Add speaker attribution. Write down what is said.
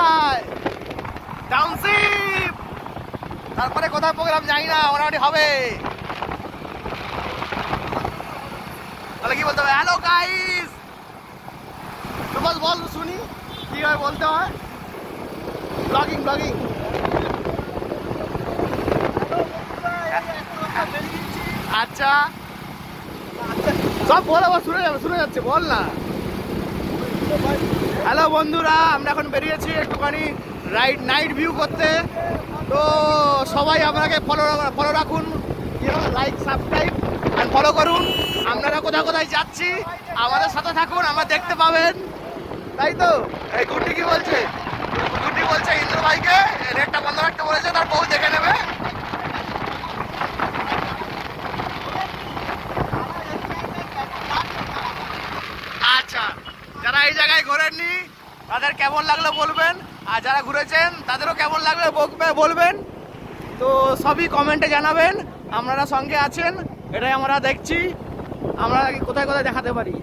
Speaker 1: কোথায়? টাউনশিপ। তারপরে কোথায় প্রোগ্রাম জানি না, মোটামুটি হবে। তাহলে কি বলতে হবে? হ্যালো গাইস, বল বল শুনি কিভাবে বলতে হয়। Blogging blogging. আচ্ছা সব বল, আবার শুনে যাচ্ছে, বল না। হ্যালো বন্ধুরা, আমরা এখন বেরিয়েছি একটুখানি নাইট ভিউ করতে। তো সবাই আপনাকে ফলো রাখুন, লাইক সাবস্ক্রাইব আর ফলো করুন। আপনারা কোথায় কোথায় যাচ্ছি আমাদের সাথে থাকুন, আমরা দেখতে পাবেন, তাই তো? এই গুড্ডি কি বলছে? গুড্ডি বলছে ইন্দ্র ভাইকে রেটটা বন্ধ রাখতে বলেছে, তার বউ দেখে নেবে। আচ্ছা, যারা এই জায়গায় ঘোরেননি তাদের কেমন লাগলো বলবেন, আর যারা ঘুরেছেন তাদেরও কেমন লাগলো বলবেন। তো সবই কমেন্টে জানাবেন। আপনারা সঙ্গে আছেন, এটাই আমরা দেখছি, আমরা কোথায় কোথায় দেখাতে পারি।